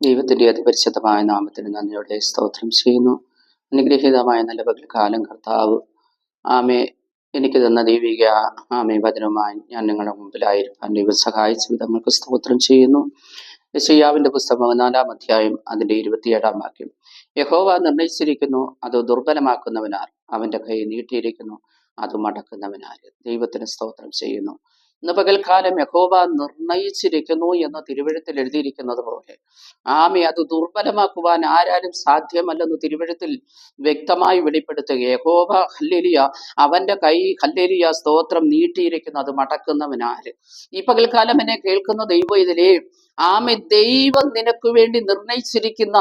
ദൈവത്തിൻ്റെ അതിപരിശുദ്ധമായ നാമത്തിന് നന്ദിയോടെ സ്തോത്രം ചെയ്യുന്നു. അനുഗ്രഹീതമായ നല്ല പകൽക്കാലം കർത്താവ് ആമേ എനിക്ക് തന്ന ദൈവിക ആമേ വചനവുമായി ഞാൻ നിങ്ങളുടെ മുമ്പിലായിരിക്കാൻ ദൈവം സഹായിച്ച വിധങ്ങൾക്ക് സ്തോത്രം ചെയ്യുന്നു. യെശയ്യാവിൻ്റെ പുസ്തകം 4-ാം അധ്യായം അതിൻ്റെ 27-ാം വാക്യം. യഹോവ നിർണയിച്ചിരിക്കുന്നു, അത് ദുർബലമാക്കുന്നവനാൽ; അവൻ്റെ കൈ നീട്ടിയിരിക്കുന്നു, അത് മടക്കുന്നവനാൽ. ദൈവത്തിന് സ്തോത്രം ചെയ്യുന്നു. ഇന്ന് പകൽക്കാലം യഹോവ നിർണയിച്ചിരിക്കുന്നു എന്ന് തിരുവെഴുത്തിൽ എഴുതിയിരിക്കുന്നത് പോലെ ആമേ അത് ദുർബലമാക്കുവാൻ ആരാലും സാധ്യമല്ലെന്ന് തിരുവെഴുത്തിൽ വ്യക്തമായി വെളിപ്പെടുത്തുക. യഹോവ ഹല്ലേലൂയ, അവന്റെ കൈ ഹല്ലേലൂയ സ്തോത്രം നീട്ടിയിരിക്കുന്നു, അത് മടക്കുന്നവനാര്? ഈ പകൽക്കാലം എന്നെ കേൾക്കുന്ന ദൈവം ഇതിലേ ആമേ ദൈവം നിനക്ക് വേണ്ടി നിർണയിച്ചിരിക്കുന്ന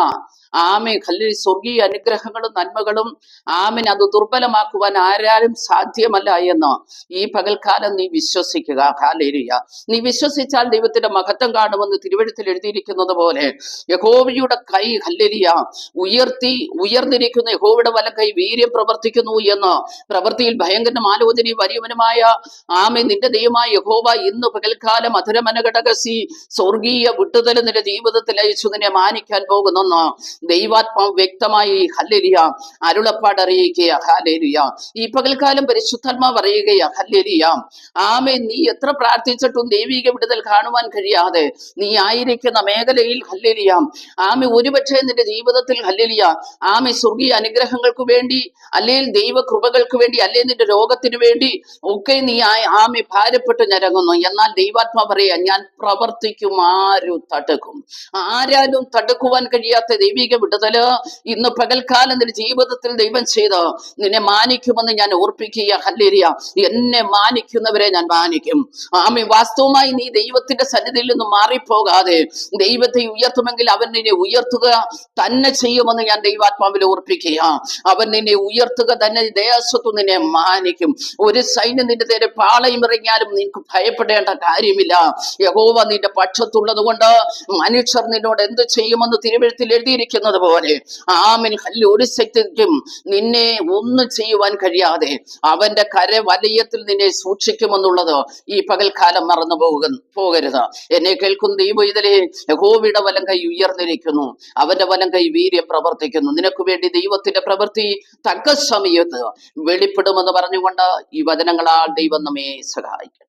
ആമേ ഹല്ലേലൂയ സ്വർഗീയ അനുഗ്രഹങ്ങളും നന്മകളും ആമേൻ അത് ദുർബലമാക്കുവാൻ ആരാലും സാധ്യമല്ല എന്ന് ഈ പകൽക്കാലം നീ വിശ്വസിക്കുക. ഹല്ലേലൂയ. നീ വിശ്വസിച്ചാൽ ദൈവത്തിന്റെ മഹത്വം കാണുമെന്ന് തിരുവെഴുത്തിൽ എഴുതിയിരിക്കുന്നത് പോലെ യഹോവയുടെ കൈ ഹല്ലേലൂയ ഉയർന്നിരിക്കുന്ന യഹോവയുടെ വലം കൈ വീര്യം പ്രവർത്തിക്കുന്നു എന്ന് പ്രവൃത്തിയിൽ ഭയങ്കര ആലോചനയും വലിയവനുമായ ആമേ നിന്റെ ദൈവമായ യഹോവ ഇന്ന് പകൽക്കാലം അധരമനഘടകസി സ്വർഗീയ വിട്ടുതല നിന്റെ ജീവിതത്തിൽ അയച്ചു നിന്നെ മാനിക്കാൻ പോകുന്നെന്ന് ദൈവാത്മാവ് വ്യക്തമായി ഹല്ലേലൂയ അരുളപ്പാട് അറിയിക്കുക. ഹല്ലേലൂയ. ഈ പകൽക്കാലം പരിശുദ്ധാത്മാവ് അറിയുകയാ. ഹല്ലേലൂയ. ആമേ നീ എത്ര പ്രാർത്ഥിച്ചിട്ടും ദൈവിക വിടുതൽ കാണുവാൻ കഴിയാതെ നീ ആയിരിക്കുന്ന മേഖലയിൽ ഹല്ലേലൂയ ആമേ ഒരുപക്ഷെ നിന്റെ ജീവിതത്തിൽ ഹല്ലേലൂയ ആമേ സ്വർഗീയ അനുഗ്രഹങ്ങൾക്ക് വേണ്ടി അല്ലെങ്കിൽ ദൈവ കൃപകൾക്ക് വേണ്ടി അല്ലെങ്കിൽ നിന്റെ രോഗത്തിന് വേണ്ടി ഒക്കെ നീ ആമേ ഭാരപ്പെട്ട് ഞരങ്ങുന്നു. എന്നാൽ ദൈവാത്മാ പറയാ, ഞാൻ പ്രവർത്തിക്കും, ആരും തടുക്കും? ആരാലും തടുക്കുവാൻ കഴിയാത്ത ദൈവിക വിടുതല് ഇന്ന് പകൽക്കാലം നിന്റെ ജീവിതത്തിൽ ദൈവം ചെയ്ത് നിന്നെ മാനിക്കുമെന്ന് ഞാൻ ഓർപ്പിക്കുക. ഹല്ലേലൂയ. എന്നെ മാനിക്കുന്നവരെ ഞാൻ മാനിക്കും. ആമേ വാസ്തവമായി നീ ദൈവത്തിന്റെ സന്നിധിയിൽ നിന്ന് മാറിപ്പോകാതെ ദൈവത്തെ ഉയർത്തുമെങ്കിൽ അവൻ നിന്നെ ഉയർത്തുക തന്നെ ചെയ്യുമെന്ന് ഞാൻ ദൈവാത്മാവിൽ ഓർപ്പിക്കുക. അവൻ നിന്നെ ഉയർത്തുക തന്നെ, ദേശത്തു നിന്നെ മാനിക്കും. ഒരു സൈന്യം നിന്റെ നേരെ പാളയം ഇറങ്ങിയാലും നിനക്ക് ഭയപ്പെടേണ്ട കാര്യമില്ല. യഹോവ നിന്റെ പക്ഷത്തുള്ളത് കൊണ്ട് മനുഷ്യർ നിന്നോട് എന്ത് ചെയ്യുമെന്ന് തിരുവെഴുത്തിൽ എഴുതിയിരിക്കുന്നത് പോലെ ആമേൻ ഒരു ശക്തിക്കും നിന്നെ ഒന്നും ചെയ്യുവാൻ കഴിയാതെ അവന്റെ കരവലയത്തിൽ നിന്നെ സൂക്ഷിക്കുമെന്നുള്ളത് ഈ പകൽക്കാലം മറന്നു പോകരുത്. എന്നെ കേൾക്കുന്ന ദൈവം ഇതിലെ യഹോവയുടെ വലം കൈ ഉയർന്നിരിക്കുന്നു, അവന്റെ വലം കൈ വീര്യം പ്രവർത്തിക്കുന്നു. നിനക്ക് വേണ്ടി ദൈവത്തിന്റെ പ്രവൃത്തി തക്ക സമയത്ത് വെളിപ്പെടുമെന്ന് പറഞ്ഞുകൊണ്ട് ഈ വചനങ്ങളാൽ ദൈവം നമ്മെ സഹായിക്കട്ടെ.